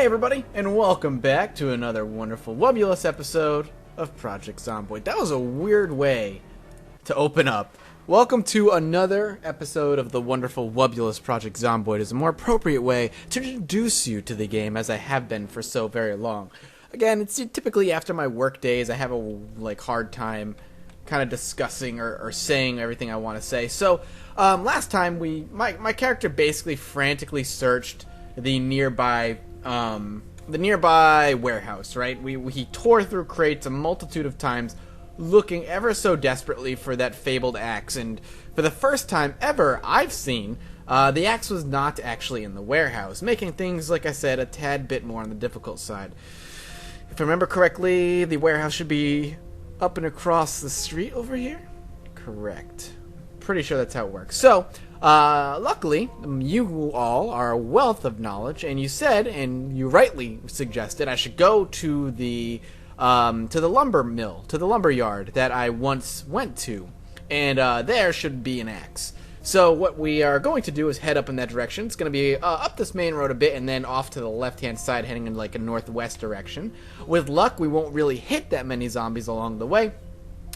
Hey everybody, and welcome back to another wonderful, wobulous episode of Project Zomboid. That was a weird way to open up. Welcome to another episode of the wonderful, wobulous Project Zomboid. Is a more appropriate way to introduce you to the game, as I have been for so very long. Again, it's typically after my work days. I have a hard time kind of discussing or saying everything I want to say. So, last time my character basically frantically searched the nearby warehouse, right? He tore through crates a multitude of times, looking ever so desperately for that fabled axe. And for the first time ever I've seen, the axe was not actually in the warehouse, making things, like I said, a tad bit more on the difficult side. If I remember correctly, the warehouse should be up and across the street over here? Correct. Pretty sure that's how it works. So, luckily, you all are a wealth of knowledge, and you said, and you rightly suggested, I should go to the lumber mill, to the lumber yard that I once went to, and there should be an axe. So what we are going to do is head up in that direction. It's going to be up this main road a bit, and then off to the left-hand side, heading in like a northwest direction. With luck, we won't really hit that many zombies along the way.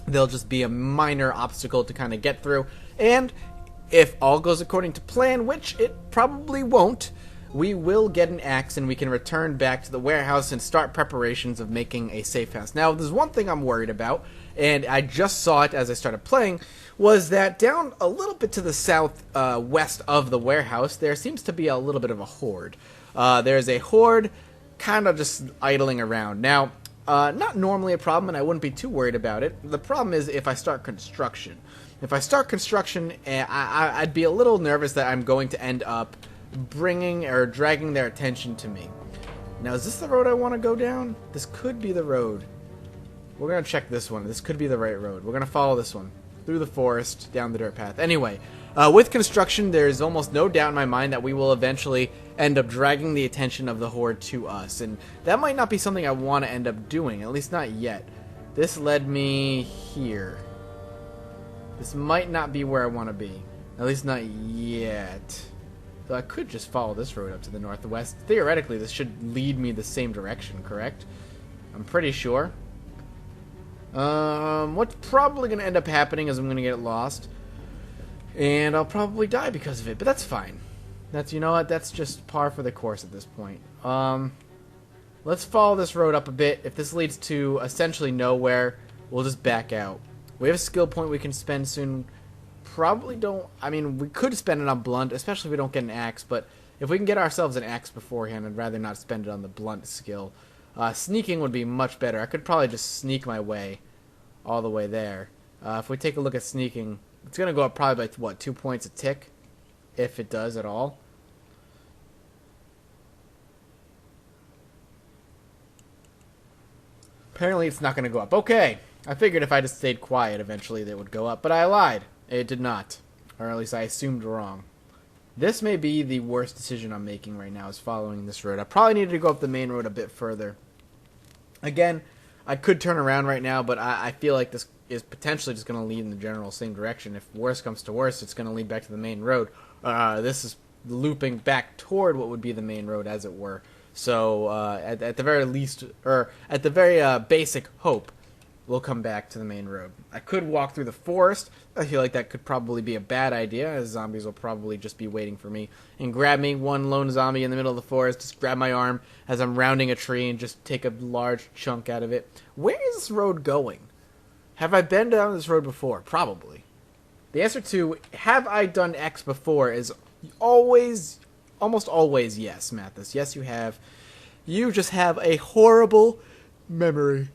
They'll just be a minor obstacle to kind of get through, and if all goes according to plan, which it probably won't, we will get an axe and we can return back to the warehouse and start preparations of making a safe house. Now, there's one thing I'm worried about, and I just saw it as I started playing, was that down a little bit to the south west of the warehouse, there seems to be a little bit of a horde. There's a horde kind of just idling around. Now, not normally a problem, and I wouldn't be too worried about it. The problem is if I start construction. If I start construction, I'd be a little nervous that I'm going to end up bringing or dragging their attention to me. Now, is this the road I want to go down? This could be the road. We're going to check this one. This could be the right road. We're going to follow this one. Through the forest, down the dirt path. Anyway, with construction, there's almost no doubt in my mind that we will eventually end up dragging the attention of the horde to us. And that might not be something I want to end up doing, at least not yet. This led me here. This might not be where I want to be. At least not yet. So I could just follow this road up to the northwest. Theoretically, this should lead me the same direction, correct? I'm pretty sure. What's probably going to end up happening is I'm going to get lost. And I'll probably die because of it, but that's fine. You know what, that's just par for the course at this point. Let's follow this road up a bit. If this leads to essentially nowhere, we'll just back out. We have a skill point we can spend soon. Probably don't... I mean, we could spend it on blunt, especially if we don't get an axe, but if we can get ourselves an axe beforehand, I'd rather not spend it on the blunt skill. Sneaking would be much better. I could probably just sneak my way all the way there. If we take a look at sneaking, it's going to go up probably by, what, 2 points a tick? If it does at all. Apparently it's not going to go up. Okay, I figured if I just stayed quiet, eventually they would go up, but I lied. It did not. Or at least I assumed wrong. This may be the worst decision I'm making right now, is following this road. I probably needed to go up the main road a bit further. Again, I could turn around right now, but I feel like this is potentially just going to lead in the general same direction. If worse comes to worse, it's going to lead back to the main road. This is looping back toward what would be the main road, as it were. So, at the very least, or at the very basic hope, we'll come back to the main road. I could walk through the forest. I feel like that could probably be a bad idea, as zombies will probably just be waiting for me and grab me, one lone zombie in the middle of the forest, just grab my arm as I'm rounding a tree and just take a large chunk out of it. Where is this road going? Have I been down this road before? Probably. The answer to, have I done X before, is always, almost always yes, Mathis. Yes, you have. You just have a horrible memory.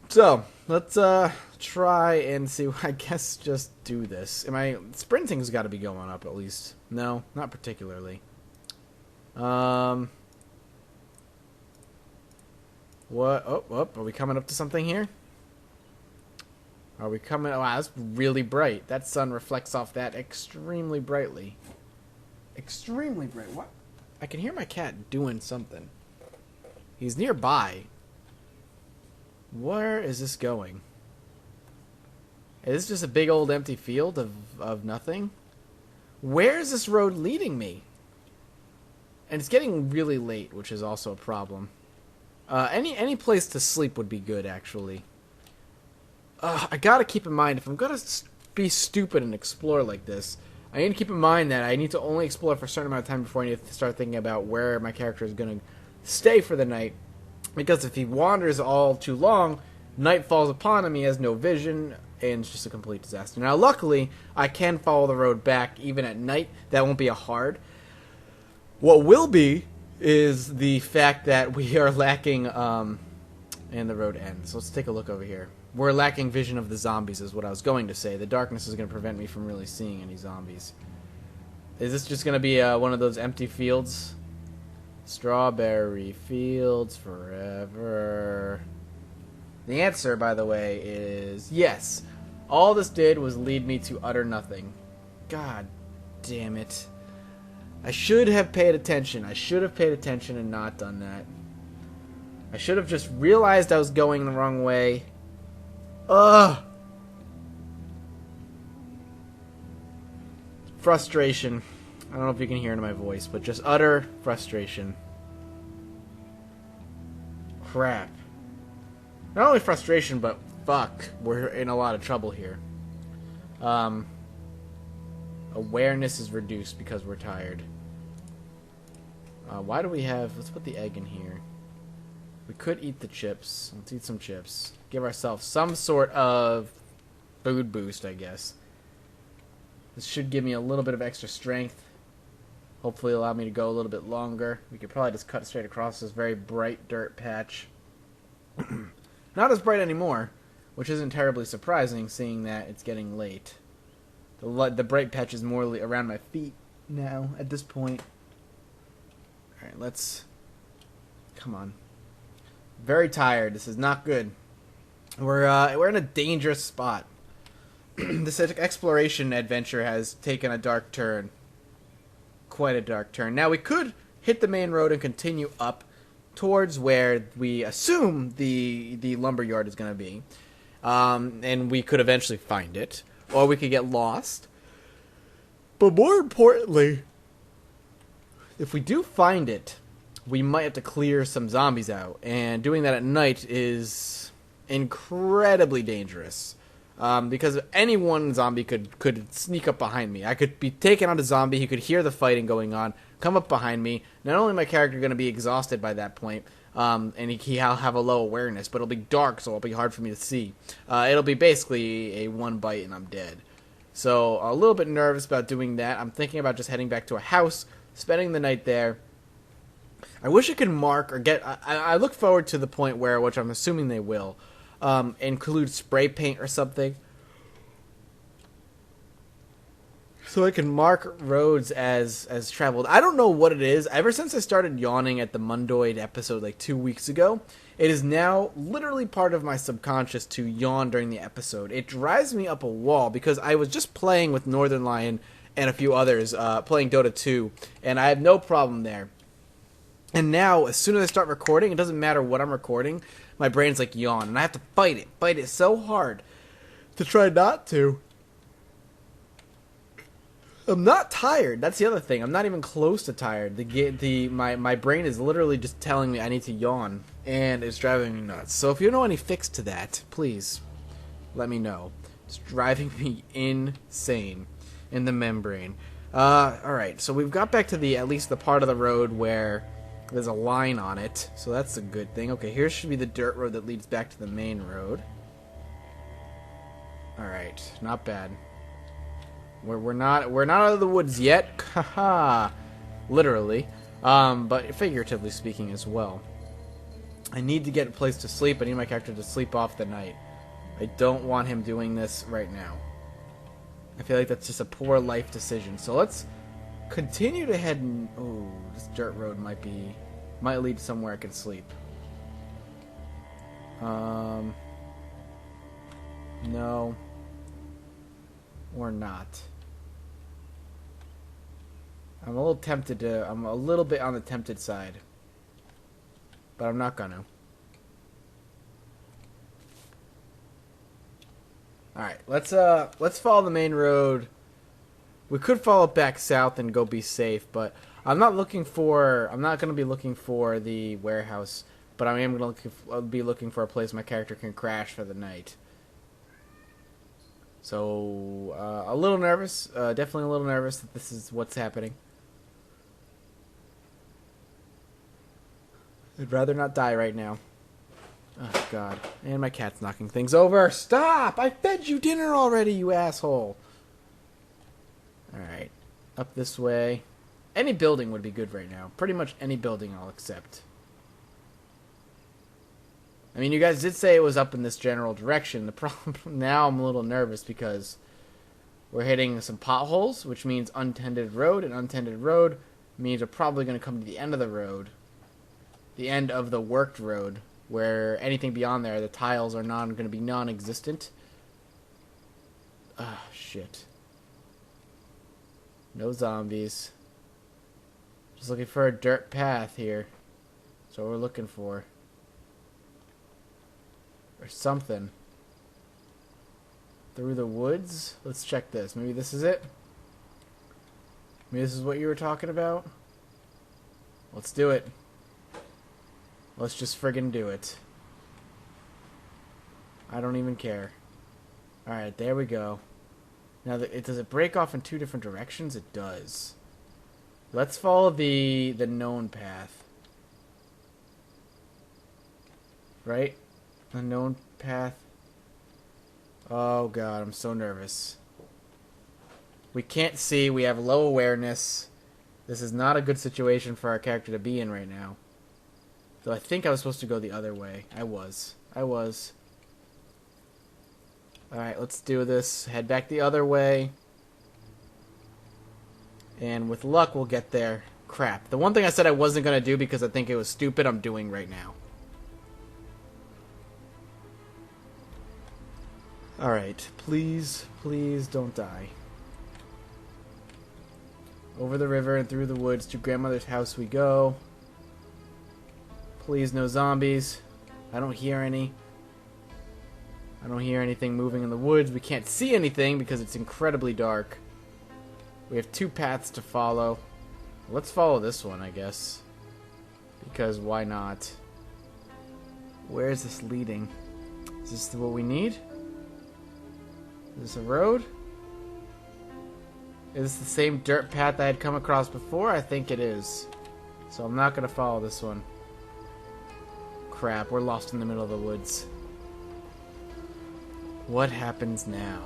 So, let's try and see. I guess just do this. Sprinting's got to be going up at least. No, not particularly. What? Oh, are we coming up to something here? Are we coming? Wow, that's really bright. That sun reflects off that extremely brightly. Extremely bright. What? I can hear my cat doing something. He's nearby. Where is this going? Is this just a big old empty field of nothing? Where is this road leading me? And it's getting really late, which is also a problem. Any place to sleep would be good, actually. I gotta keep in mind, if I'm gonna be stupid and explore like this, I need to keep in mind that I need to only explore for a certain amount of time before I need to start thinking about where my character is gonna stay for the night. Because if he wanders all too long, night falls upon him, he has no vision, and it's just a complete disaster. Now, luckily, I can follow the road back even at night. That won't be a hard. What will be is the fact that we are lacking, and the road ends. Let's take a look over here. We're lacking vision of the zombies is what I was going to say. The darkness is going to prevent me from really seeing any zombies. Is this just going to be one of those empty fields? Strawberry fields forever. The answer, by the way, is yes. All this did was lead me to utter nothing. God damn it. I should have paid attention. I should have paid attention and not done that. I should have just realized I was going the wrong way. Ugh. Frustration. I don't know if you can hear it in my voice, but just utter frustration. Crap. Not only frustration, but fuck. We're in a lot of trouble here. Awareness is reduced because we're tired. Why do we have... Let's put the egg in here. We could eat the chips. Let's eat some chips. Give ourselves some sort of food boost, I guess. This should give me a little bit of extra strength. Hopefully allow me to go a little bit longer. We could probably just cut straight across this very bright dirt patch. Not as bright anymore, which isn't terribly surprising, seeing that it's getting late. The bright patch is more around my feet now, at this point. Alright, let's... Come on. Very tired. This is not good. We're in a dangerous spot. This exploration adventure has taken a dark turn. Quite a dark turn. Now, we could hit the main road and continue up towards where we assume the lumberyard is going to be. And we could eventually find it. Or we could get lost. But more importantly, if we do find it, we might have to clear some zombies out. And doing that at night is incredibly dangerous. Because any one zombie could sneak up behind me. I could be taken out a zombie, he could hear the fighting going on, come up behind me. Not only is my character going to be exhausted by that point, and he'll have a low awareness, but it'll be dark, so it'll be hard for me to see. It'll be basically a one bite and I'm dead. So, a little bit nervous about doing that. I'm thinking about just heading back to a house, spending the night there. I wish I could mark or get... I look forward to the point where, which I'm assuming they will, include spray paint or something, so I can mark roads as traveled. I don't know what it is. Ever since I started yawning at the Mundoid episode like 2 weeks ago, it is now literally part of my subconscious to yawn during the episode. It drives me up a wall because I was just playing with Northern Lion and a few others, playing Dota 2, and I have no problem there. And now, as soon as I start recording, it doesn't matter what I'm recording, my brain's like yawn, and I have to fight it so hard to try not to. I'm not tired. That's the other thing. I'm not even close to tired. My brain is literally just telling me I need to yawn, and it's driving me nuts. So if you know any fix to that, please let me know. It's driving me insane in the membrane. Alright, so we've got back to at least the part of the road where there's a line on it, so that's a good thing. Okay, here should be the dirt road that leads back to the main road. Alright, not bad. We're not out of the woods yet, haha, literally, but figuratively speaking as well. I need to get a place to sleep. I need my character to sleep off the night. I don't want him doing this right now. I feel like that's just a poor life decision. So let's continue to head. Oh, this dirt road might lead somewhere I can sleep. No. Or not. I'm a little bit on the tempted side. But I'm not gonna. Alright, let's follow the main road. We could follow back south and go be safe, but I'm not looking for. I'm not going to be looking for the warehouse, but I am going to be looking for a place my character can crash for the night. So a little nervous, definitely a little nervous that this is what's happening. I'd rather not die right now. Oh, God. And my cat's knocking things over. Stop! I fed you dinner already, you asshole. Alright. Up this way. Any building would be good right now. Pretty much any building I'll accept. I mean, you guys did say it was up in this general direction. The problem now, I'm a little nervous because we're hitting some potholes, which means untended road, and untended road means we're probably going to come to the end of the road. The end of the worked road, where anything beyond there, the tiles are going to be non-existent. Ah, shit. No zombies. Just looking for a dirt path here. That's what we're looking for. Or something. Through the woods? Let's check this. Maybe this is it? Maybe this is what you were talking about? Let's do it. Let's just friggin' do it. I don't even care. Alright, there we go. Now, does it break off in two different directions? It does. Let's follow the known path. Right? The known path. Oh god, I'm so nervous. We can't see. We have low awareness. This is not a good situation for our character to be in right now. Though I think I was supposed to go the other way. I was. Alright, let's do this. Head back the other way. And with luck, we'll get there. Crap. The one thing I said I wasn't going to do because I think it was stupid, I'm doing right now. Alright. Please, please don't die. Over the river and through the woods to grandmother's house we go. Please, no zombies. I don't hear any. I don't hear anything moving in the woods. We can't see anything because it's incredibly dark. We have two paths to follow. Let's follow this one, I guess. Because why not? Where is this leading? Is this what we need? Is this a road? Is this the same dirt path I had come across before? I think it is. So I'm not going to follow this one. Crap, we're lost in the middle of the woods. What happens now?